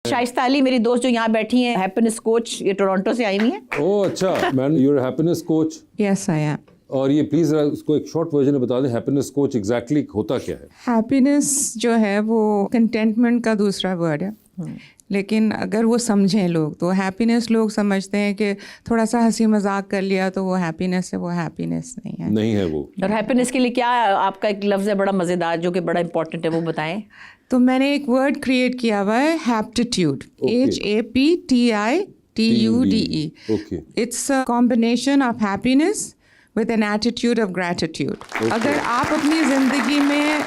शाइस्ता अली मेरी दोस्त जो यहाँ बैठी हैं, हैप्पीनेस कोच, ये टोरंटो से आई हुई है। ओह अच्छा, man you are happiness coach. Yes I am. और ये प्लीज उसको एक शॉर्ट वर्जन में बता दें, हैप्पीनेस कोच एग्जैक्टली होता क्या है? हैप्पीनेस जो है वो कंटेंटमेंट का दूसरा वर्ड है, लेकिन अगर वो समझें लोग तो हैप्पीनेस लोग समझते हैं कि थोड़ा सा हंसी मजाक कर लिया तो वो हैप्पीनेस है, वो हैप्पीनेस नहीं है। नहीं है वो। और हैप्पीनेस के लिए क्या आपका एक लफ्ज़ है बड़ा मज़ेदार जो कि बड़ा इंपॉर्टेंट है, वो बताएं। तो मैंने एक वर्ड क्रिएट किया हुआ है, हैप्टिट्यूड, HAPTITUDE। Okay. It's a combination of happiness with an attitude of gratitude. अगर आप अपनी ज़िंदगी में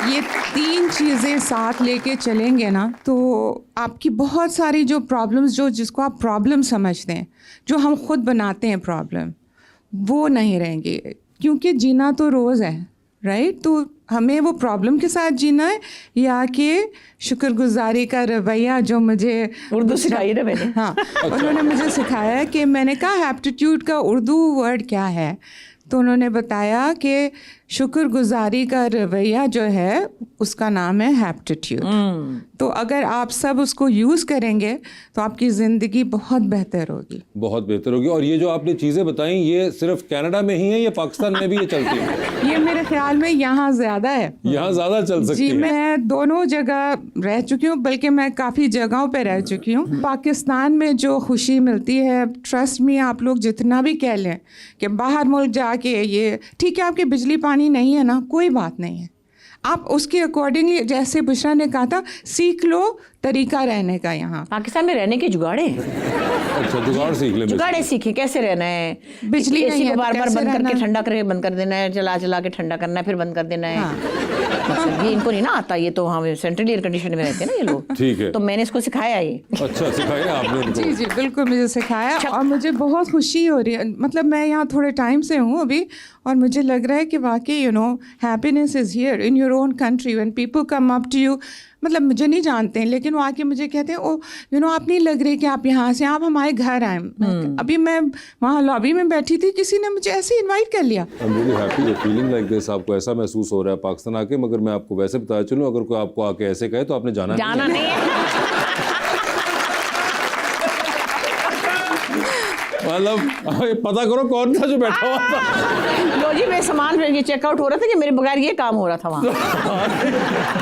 ये 3 चीज़ें साथ लेके चलेंगे ना तो आपकी बहुत सारी जो प्रॉब्लम्स, जो जिसको आप प्रॉब्लम समझते हैं, जो हम खुद बनाते हैं प्रॉब्लम, वो नहीं रहेंगी। क्योंकि जीना तो रोज़ है, राइट? तो हमें वो प्रॉब्लम के साथ जीना है या कि शुक्रगुजारी का रवैया जो मुझे उर्दू सिखाई है मैंने। हाँ, उन्होंने मुझे सिखाया कि मैंने कहा हैप्टिट्यूड का उर्दू वर्ड क्या है, तो उन्होंने बताया कि शुक्रगुजारी का रवैया जो है उसका नाम है हैप्टिट्यूड। तो अगर आप सब उसको यूज़ करेंगे तो आपकी ज़िंदगी बहुत बेहतर होगी, बहुत बेहतर होगी। और ये जो आपने चीज़ें बताई ये सिर्फ कनाडा में ही है या पाकिस्तान में भी ये चलती है? ये मेरे ख्याल में यहाँ ज़्यादा है। यहाँ ज़्यादा चल सकती जी, है। मैं दोनों जगह रह चुकी हूँ, बल्कि मैं काफ़ी जगहों पे रह चुकी हूँ। पाकिस्तान में जो खुशी मिलती है, ट्रस्ट मी, आप लोग जितना भी कह लें कि बाहर मुल्क जाके ये ठीक है, आपके बिजली पानी नहीं है ना, कोई बात नहीं है, आप उसके अकॉर्डिंगली, जैसे बुशरा ने कहा था, सीख लो तरीका रहने का। यहाँ पाकिस्तान में रहने के जुगाड़ है। अच्छा, जुगाड़ सीख ले। जुगाड़े सीखे कैसे रहना है। बिजली एसी नहीं है को तो बार बार कैसे बंद करके रहना? ठंडा करके बंद कर देना है, चला चला के ठंडा करना है, फिर बंद कर देना है। मतलब ये इनको नहीं ना आता, ये तो हम सेंट्रल एयर कंडीशन में रहते हैं ना ये लोग। ठीक है। तो मैंने इसको सिखाया ये। अच्छा, सिखाया आपने इनको? जी जी बिल्कुल, मुझे सिखाया और मुझे बहुत खुशी हो रही है। मतलब मैं यहाँ थोड़े टाइम से हूँ अभी और मुझे लग रहा है कि वाकई happiness is here in your own country. When people come up to you, मतलब मुझे नहीं जानते हैं लेकिन वो आके मुझे कहते हैं, ओ आप नहीं लग रहे कि आप यहाँ से, आप हमारे घर आए। अभी मैं वहाँ लॉबी में बैठी थी, किसी ने मुझे ऐसे इनवाइट कर लिया। I am really happy feeling like this. आपको ऐसा महसूस हो रहा है पाकिस्तान आके, मगर मैं आपको वैसे बताया चलूँ, अगर कोई आपको आके ऐसे कहे तो आपने जाना नहीं है। मतलब पता करो कौन था जो बैठा हुआ था। लो जी, मैं सामान ये चेकआउट हो रहा था कि मेरे बगैर ये काम हो रहा था वहाँ।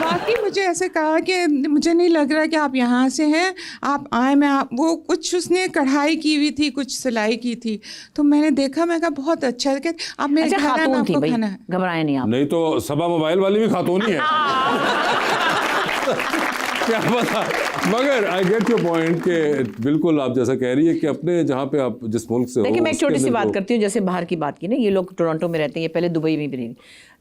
बाकी मुझे ऐसे कहा कि मुझे नहीं लग रहा कि आप यहाँ से हैं, आप आए। वो कुछ उसने कढ़ाई की हुई थी, कुछ सिलाई की थी, तो मैंने देखा, मैं कहा बहुत अच्छा है, आप मेरे घर आए, मैं आपको खाना है। घबराए नहीं आप। नहीं तो सबा मोबाइल वाली भी खातून ही है। क्या पता, मगर आई गेट योर पॉइंट कि बिल्कुल आप जैसा कह रही है कि अपने जहाँ पे आप जिस मुल्क से हो। देखिए, मैं एक छोटी सी बात करती हूँ, जैसे बाहर की बात की ना, ये लोग टोरंटो में रहते हैं, ये पहले दुबई में भी रहे।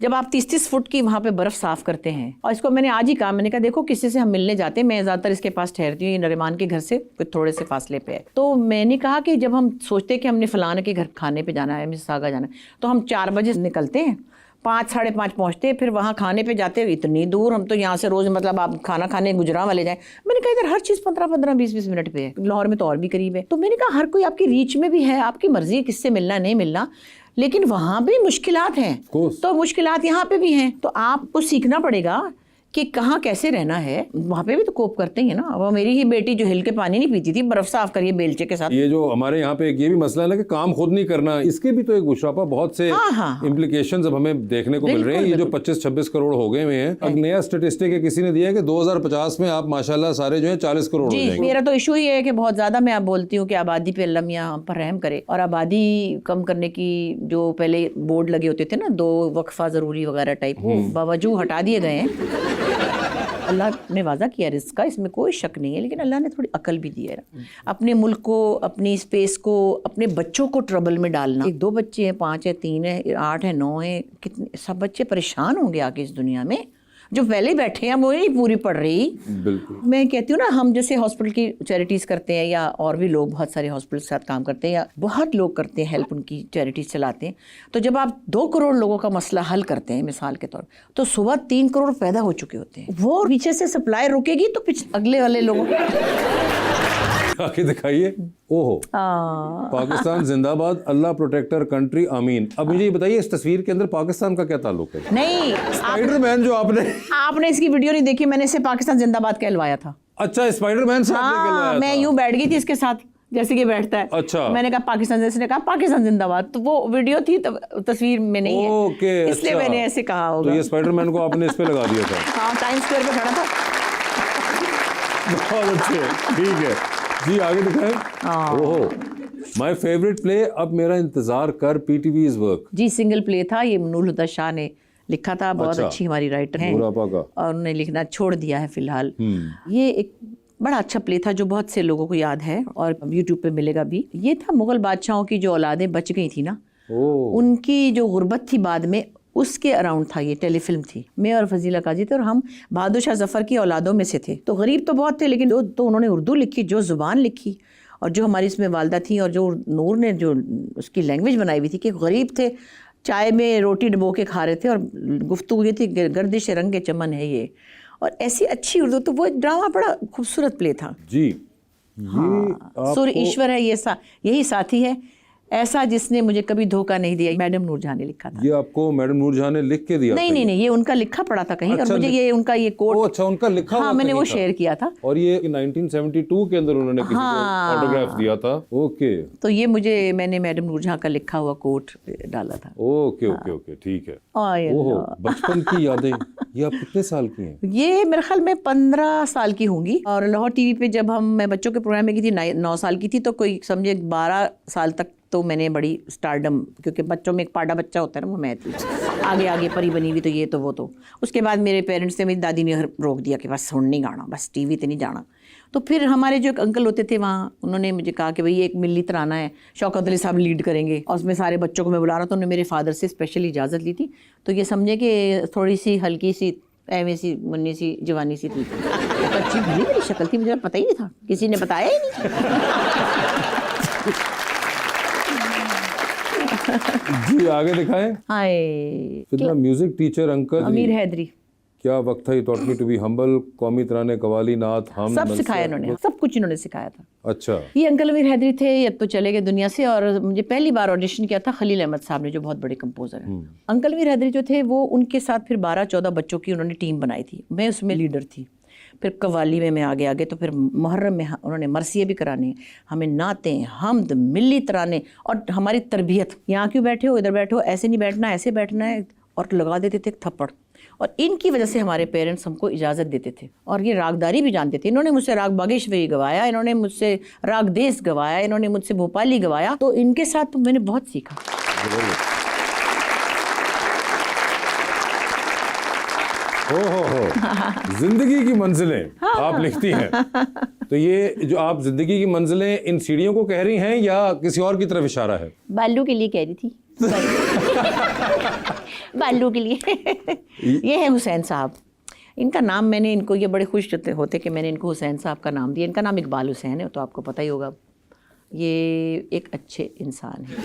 जब आप 30-30 फुट की वहाँ पे बर्फ़ साफ़ करते हैं, और इसको मैंने आज ही कहा, मैंने कहा देखो किसी से हम मिलने जाते हैं, मैं ज़्यादातर इसके पास ठहरती हूँ, ये नरीमान के घर से कुछ थोड़े से फासले पे है। तो मैंने कहा कि जब हम सोचते हैं कि हमने फलाने के घर खाने पे जाना है, मिसिसागा जाना है, तो हम 4 बजे निकलते हैं, 5-5:30 पहुँचते हैं, फिर वहाँ खाने पे जाते हैं, इतनी दूर। हम तो यहाँ से रोज़, मतलब आप खाना खाने गुजरां वाले जाएं, मैंने कहा इधर हर चीज़ 15-15, 20-20 मिनट पे है। लाहौर में तो और भी करीब है। तो मैंने कहा हर कोई आपकी रीच में भी है, आपकी मर्जी है किससे मिलना नहीं मिलना, लेकिन वहाँ भी मुश्किलात हैं, तो मुश्किलात यहाँ पे भी हैं। तो आपको सीखना पड़ेगा कि कहाँ कैसे रहना है। वहाँ पे भी तो कोप करते हैं ना। वो मेरी ही बेटी जो हिल के पानी नहीं पीती थी, बर्फ साफ करिए बेलचे के साथ। ये जो हमारे यहाँ पे एक ये भी मसला है ना कि काम खुद नहीं करना, इसके भी तो एक बुशरापा बहुत से इम्प्लीकेशंस अब हमें देखने को मिल रहे हैं। ये जो 25-26 करोड़ हो गए हुए हैं, अब नया स्टेटिस्टिक है किसी ने दिया है कि 2050 में आप माशाल्लाह सारे जो है 40 करोड़ हो जाएंगे। मेरा तो इशू ही है कि बहुत ज्यादा मैं आप बोलती हूँ कि आबादी पे अल्लाह मियां हम पर रहम करे, और आबादी कम करने की जो पहले बोर्ड लगे होते थे ना, 2 वक्फा जरूरी वगैरह टाइप, वो बावजूद हटा दिए गए हैं। अल्लाह ने वादा किया रिस्क का, इसमें कोई शक नहीं है, लेकिन अल्लाह ने थोड़ी अकल भी दी है। अपने मुल्क को, अपनी स्पेस को, अपने बच्चों को ट्रबल में डालना। 1-2 बच्चे हैं, 5 है, 3 है, 8 है, 9 है, कितने सब बच्चे परेशान होंगे आगे इस दुनिया में। जो पहले बैठे हैं वो नहीं पूरी पड़ रही। बिल्कुल, मैं कहती हूँ ना, हम जैसे हॉस्पिटल की चैरिटीज़ करते हैं, या और भी लोग बहुत सारे हॉस्पिटल के साथ काम करते हैं, या बहुत लोग करते हैं हेल्प, उनकी चैरिटीज़ चलाते हैं। तो जब आप 2 करोड़ लोगों का मसला हल करते हैं मिसाल के तौर, तो सुबह 3 करोड़ पैदा हो चुके होते हैं। वो पीछे से सप्लाई रुकेगी तो अगले वाले लोगों आके दिखाइए। ओहो, पाकिस्तान जिंदाबाद, अल्लाह प्रोटेक्टर कंट्री, आमीन। अब मुझे ये बताइए, इस तस्वीर के अंदर पाकिस्तान का क्या ताल्लुक है? नहीं, स्पाइडरमैन जो आपने इसकी वीडियो नहीं देखी, मैंने इसे पाकिस्तान जिंदाबाद कहलवाया था। अच्छा, स्पाइडरमैन से आपने खिलवाया हाँ, मैं था? यूं बैठ गई थी इसके साथ जैसे कि बैठता है। अच्छा। मैंने कहा पाकिस्तान, जैसे ने कहा पाकिस्तान जिंदाबाद, तो वो वीडियो थी, तस्वीर में नहीं है। ओके, इसलिए अच्छा। मैंने ऐसे कहा होगा। तो ये स्पाइडरमैन को आपने इस पे लगा दिया था? हाँ, टाइम स्क्वायर पे खड़ा था। बहुत अच्छे, ठीक है जी, आगे दिखाएं। ओहो, माय फेवरेट प्ले अब मेरा इंतजार कर, पीटीवीज वर्क। जी, सिंगल प्ले था ये, नूर हुदा शाह ने लिखा था, बहुत अच्छा। अच्छी हमारी राइटर हैं, नूर आपा का। और उन्होंने लिखना छोड़ दिया है फिलहाल। ये एक बड़ा अच्छा प्ले था जो बहुत से लोगों को याद है, और यूट्यूब पे मिलेगा भी। ये था मुगल बादशाहों की जो औलादें बच गई थी ना, उनकी जो गुर्बत थी बाद में, उसके अराउंड था ये, टेलीफिल्म थी। मैं और फजीला काजी थे, और हम बहादुर शाह जफर की औलादों में से थे। तो गरीब तो बहुत थे, लेकिन जो तो उन्होंने उर्दू लिखी, जो ज़ुबान लिखी, और जो हमारी इसमें वालदा थी, और जो नूर ने जो उसकी लैंग्वेज बनाई हुई थी कि गरीब थे, चाय में रोटी डुबो के खा रहे थे, और गुफ्तगू ये थी गर्दिश रंग चमन है ये, और ऐसी अच्छी उर्दू। तो वो ड्रामा बड़ा खूबसूरत प्ले था जी। हाँ, सूर्य ईश्वर है ये यही साथी है ऐसा जिसने मुझे कभी धोखा नहीं दिया, मैडम नूरजहां ने लिखा था। ये आपको मैडम नूरजहां ने लिख के दिया? नहीं, ये उनका लिखा पड़ा था कहीं। अच्छा, और मुझे ये उनका ये कोट, अच्छा, उनका लिखा हाँ, हुआ मैंने कहीं वो था। शेयर किया था। और ये 1972 के अंदर उन्होंने किसी को ऑटोग्राफ दिया था। ओके, तो ये मैंने मैडम नूरजहां का लिखा हुआ कोट डाला था। ओके ओके ओके, ठीक है। ओए ओहो, अल्लाह। बचपन की यादें, ये आप कितने साल की हैं? ये मेरे ख्याल में 15 साल की होंगी। और लाहौर टीवी पे जब मैं बच्चों के प्रोग्राम में गई थी, 9 साल की थी, तो कोई समझे 12 साल तक तो मैंने बड़ी स्टारडम, क्योंकि बच्चों में एक पाड़ा बच्चा होता है ना, वो मैं थी। आगे आगे परी बनी हुई, तो ये तो वो तो। उसके बाद मेरे पेरेंट्स ने, मेरी दादी ने रोक दिया कि बस सुन नहीं गाना, बस टीवी ते नहीं जाना। तो फिर हमारे जो एक अंकल होते थे वहाँ, उन्होंने मुझे कहा कि भाई एक मिल्ली तराना है, शौकत अली साहब लीड करेंगे, और उसमें सारे बच्चों को मैं बुला रहा था। उन्होंने मेरे फादर से स्पेशली इजाज़त ली थी। तो ये समझे कि थोड़ी सी हल्की सी ऐਵੇਂ सी मुन्नी सी जवानी सी थी, तो अच्छी भली मेरी शक्ल थी, मुझे पता ही नहीं था, किसी ने बताया ही नहीं। जी, आगे दिखाएं। हाय, फिर म्यूजिक टीचर अंकल अमीर हैदरी, क्या वक्त था, he taught me to be humble, कौमी तराने, कवाली, नात, हम सब सिखाया इन्होंने, सब कुछ इन्होंने सिखाया था। अच्छा, ये अंकल अमीर हैदरी थे, ये अब तो चले गए दुनिया से। और मुझे पहली बार ऑडिशन किया था खलील अहमद साहब ने, जो बहुत बड़े कंपोजर हैं। अंकल अमीर हैदरी जो थे, वो उनके साथ फिर 12-14 बच्चों की उन्होंने टीम बनाई थी, मैं उसमें लीडर थी। फिर कवाली में मैं आगे, तो फिर मुहर्रम में उन्होंने मरसिए भी कराने, हमें नाते, हमद, मिल्ली तराने, और हमारी तरबियत, यहाँ क्यों बैठे हो, इधर बैठो, ऐसे नहीं बैठना, ऐसे बैठना है, और लगा देते थे थप्पड़। और इनकी वजह से हमारे पेरेंट्स हमको इजाज़त देते थे, और ये रागदारी भी जानते थे। इन्होंने मुझसे राग बागेश्वरी गवाया, इन्होंने मुझसे राग देश गवाया, इन्होंने मुझसे भोपाली गवाया। तो इनके साथ तो मैंने बहुत सीखा। हो जिंदगी की मंजिलें आप लिखती हैं। तो ये जो आप जिंदगी की मंजिलें इन सीढ़ियों को कह रही हैं या किसी और की तरफ इशारा है? बालू के लिए कह रही थी। बालू के लिए। ये है हुसैन साहब, इनका नाम मैंने, इनको ये बड़े खुश होते कि मैंने इनको हुसैन साहब का नाम दिया। इनका नाम इकबाल हुसैन है, तो आपको पता ही होगा। ये एक अच्छे इंसान है।